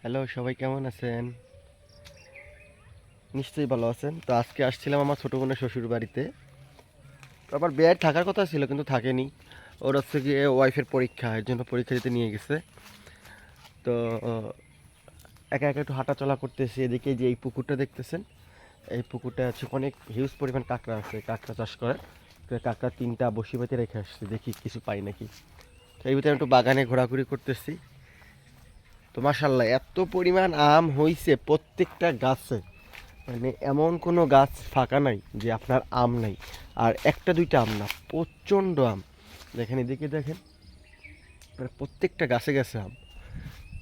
Hello, সবাই কেমন আছেন? নিশ্চয়ই ভালো আছেন। তো আজকে আসছিলাম আমার ছোটো বোনের শ্বশুর বাড়িতে। তো আমার বিয়ের থাকার কথা ছিল কিন্তু থাকেনি। ওর হচ্ছে গিয়ে ওয়াইফের পরীক্ষা, এর জন্য পরীক্ষা দিতে নিয়ে গেছে। তো একা একা একটু হাঁটাচলা করতেছি। এদিকে যে এই পুকুরটা দেখতেছেন, এই পুকুরটা হচ্ছে অনেক হিউজ পরিমাণ কাঁকড়া আছে, কাঁকড়া চাষ করে। তো কাঁকড়া 3টা বসি পাতি রেখে আসছি, দেখি কিছু পাই নাকি। তো এই ভিতরে একটু বাগানে ঘোরাঘুরি করতেছি। তো মাশাল্লাহ এত পরিমাণ আম হইছে প্রত্যেকটা গাছে, মানে এমন কোনো গাছ ফাঁকা নাই যে আপনার আম নাই। আর একটা দুইটা আম না, প্রচণ্ড আম। দেখেন এদিকে দেখেন, মানে প্রত্যেকটা গাছে গাছে আম।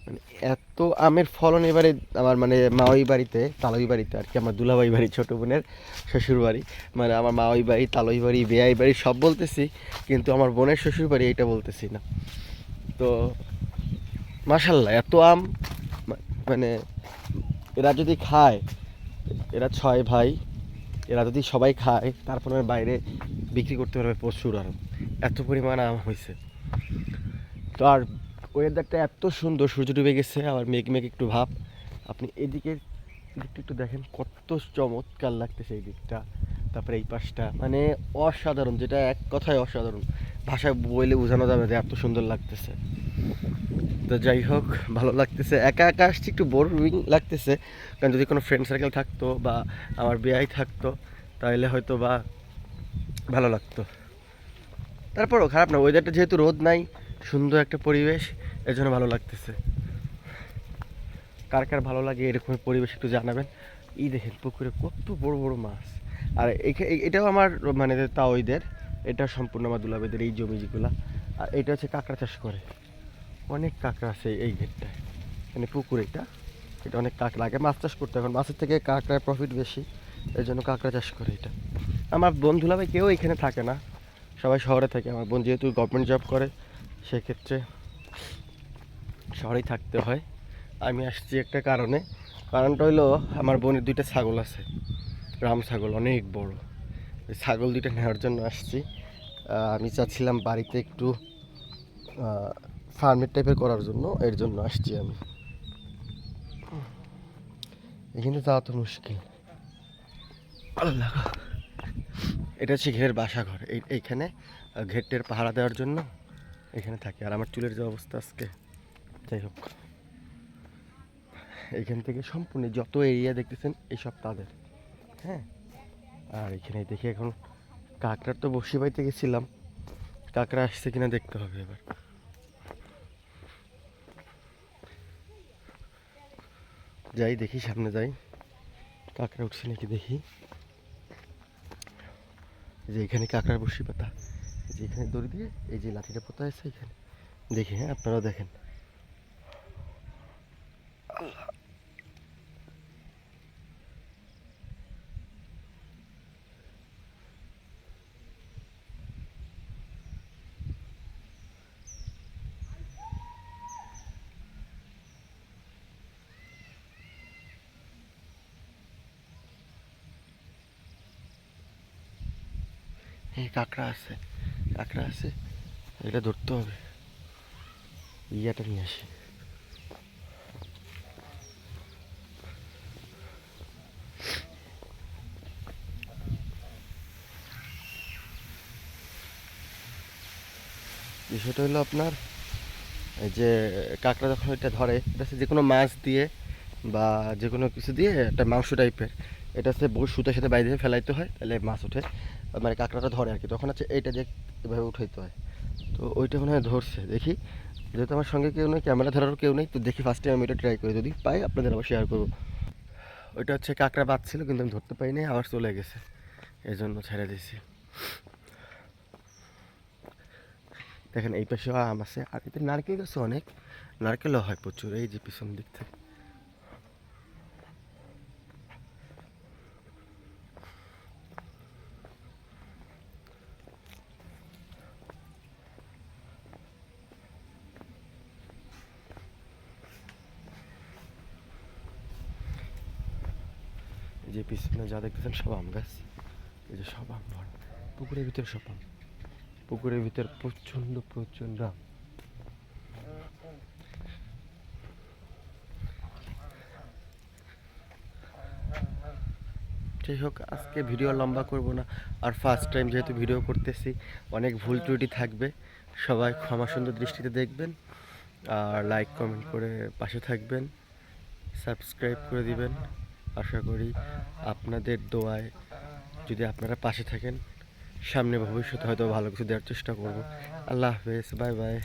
মানে এত আমের ফলন এবারে আমার মানে মাওই বাড়িতে, তালই বাড়িতে আর কি, আমার দুলাভাই বাড়ি, ছোটো বোনের শ্বশুর বাড়ি। মানে আমার মাওই বাড়ি, তালই বাড়ি, বেয়াই বাড়ি সব বলতেছি, কিন্তু আমার বোনের শ্বশুর বাড়ি এইটা বলতেছি না। তো মাশাল্লাহ এত আম, মানে এরা যদি খায়, এরা 6 ভাই, এরা যদি সবাই খায় তারপরে বাইরে বিক্রি করতে পারবে প্রচুর আরও, এত পরিমাণ আম হয়েছে। তো আর ওয়েদারটা এত সুন্দর, সূর্য ডুবে গেছে, আবার মেঘ মেঘ একটু ভাব। আপনি এদিকের দিকটা একটু দেখেন, কত চমৎকার লাগতেছে এই দিকটা। তারপরে এই পাশটা মানে অসাধারণ, যেটা এক কথায় অসাধারণ, ভাষায় বলে বোঝানো যাবে যে এত সুন্দর লাগতেছে। তো যাই হোক, ভালো লাগতেছে। একা একা আসছি, একটু বোরিং লাগতেছে, কারণ যদি কোনো ফ্রেন্ড সার্কেল থাকতো বা আমার বিয়াই থাকতো তাহলে হয়তো বা ভালো লাগতো। তারপরও খারাপ না, ওয়েদারটা যেহেতু রোদ নাই, সুন্দর একটা পরিবেশ, এর জন্য ভালো লাগতেছে। কার কার ভালো লাগে এরকম পরিবেশ একটু জানাবেন। এই দেখেন পুকুরে কত বড় বড় মাছ। আর এটাও আমার মানে তাওইদের, এটা সম্পূর্ণ আমার দুলাভাইদের এই জমি যেগুলা। আর এটা হচ্ছে কাঁকড়া চাষ করে, অনেক কাঁকড়া আছে এই ঘেরটায়, মানে পুকুর এটা। এটা অনেক কাঁকড়া, আগে মাছ চাষ করতে, এখন মাছের থেকে কাঁকড়ার প্রফিট বেশি, এই জন্য কাঁকড়া চাষ করে এটা। আমার বোন দুলাভাই কেউ এখানে থাকে না, সবাই শহরে থাকে। আমার বোন যেহেতু গভর্নমেন্ট জব করে, সেক্ষেত্রে শহরেই থাকতে হয়। আমি আসছি একটা কারণে, কারণটা হইলো আমার বোনের 2টা ছাগল আছে, রাম ছাগল, অনেক বড়। ওই ছাগল 2টা নেওয়ার জন্য আসছি। আমি চাচ্ছিলাম বাড়িতে একটু ফার্মের টাইপের করার জন্য, এর জন্য আসছি আমি। এখানে যাওয়া তো মুশকিল। আল্লাহ, এটা হচ্ছে ঘেরের বাসা ঘর, এইখানে ঘেরটের পাহারা দেওয়ার জন্য এখানে থাকে। আর আমার চুলের যে অবস্থা আজকে, যাই হোক, এইখান থেকে সম্পূর্ণ যত এরিয়া দেখতেছেন এইসব তাদের। হ্যাঁ, আর এখানে দেখি এখন কাঁকড়ার তো বসি পাইতে গেছিলাম, কাঁকড়া আসছে কিনা দেখতে হবে এবার। যাই দেখি, সামনে যাই, কাঁকড়া উঠছে নাকি দেখি। যে এখানে কাঁকড়ার বসি পাতা, যে এখানে দড়ি দিয়ে এই যে লাঠিটা পোতা আছে এখানে, দেখি। হ্যাঁ, আপনারাও দেখেন। এই কাঁকড়া আছে, কাঁকড়া আছে, এটা ধরতে হবে। ইয়াটা নিয়ে আসি। বিষয়টা হলো আপনার, এই যে কাঁকড়া যখন এটা ধরে, এটা হচ্ছে যে কোনো মাছ দিয়ে বা যে কোনো কিছু দিয়ে, একটা মাংস টাইপের, এটা হচ্ছে সুতার সাথে বাইরে ফেলাইতে হয়, তাহলে মাছ ওঠে, মানে কাঁকড়াটা ধরে আর কি। তখন হচ্ছে এইটা দিয়ে এভাবে উঠাইতে হয়। তো ওইটা মনে হয় ধরছে, দেখি। যেহেতু আমার সঙ্গে কেউ নেই, ক্যামেরা ধরারও কেউ নেই, তো দেখি ফার্স্টে আমি এটা ট্রাই করি, যদি পাই আপনাদের আবার শেয়ার করবো। ওইটা হচ্ছে কাঁকড়া বাঁধছিল, কিন্তু আমি ধরতে পাইনি, আবার চলে গেছে, এই জন্য ছেড়ে দিয়েছি। দেখেন এই পাশেও আম আছে, আর এতে নারকেল গাছও অনেক, নারকেলও হয় প্রচুর, এই যে পিছন দিক থেকে। এই যে পিছনে যা দেখতেছেন সব আম গাছ, এই যে সব আম ভরা, পুকুরের ভিতরে সব আম, পুকুরের ভিতর প্রচণ্ড প্রচণ্ড আম। যাই হোক, আজকে ভিডিও লম্বা করব না। আর ফার্স্ট টাইম যেহেতু ভিডিও করতেছি, অনেক ভুল ত্রুটি থাকবে, সবাই ক্ষমা সুন্দর দৃষ্টিতে দেখবেন। আর লাইক কমেন্ট করে পাশে থাকবেন, সাবস্ক্রাইব করে দিবেন। আশা করি আপনাদের দোয়ায় যদি আপনারা পাশে থাকেন, সামনে ভবিষ্যতে হয়তো ভালো কিছু দেওয়ার চেষ্টা করব। আল্লাহ হাফেজ, বাই বাই।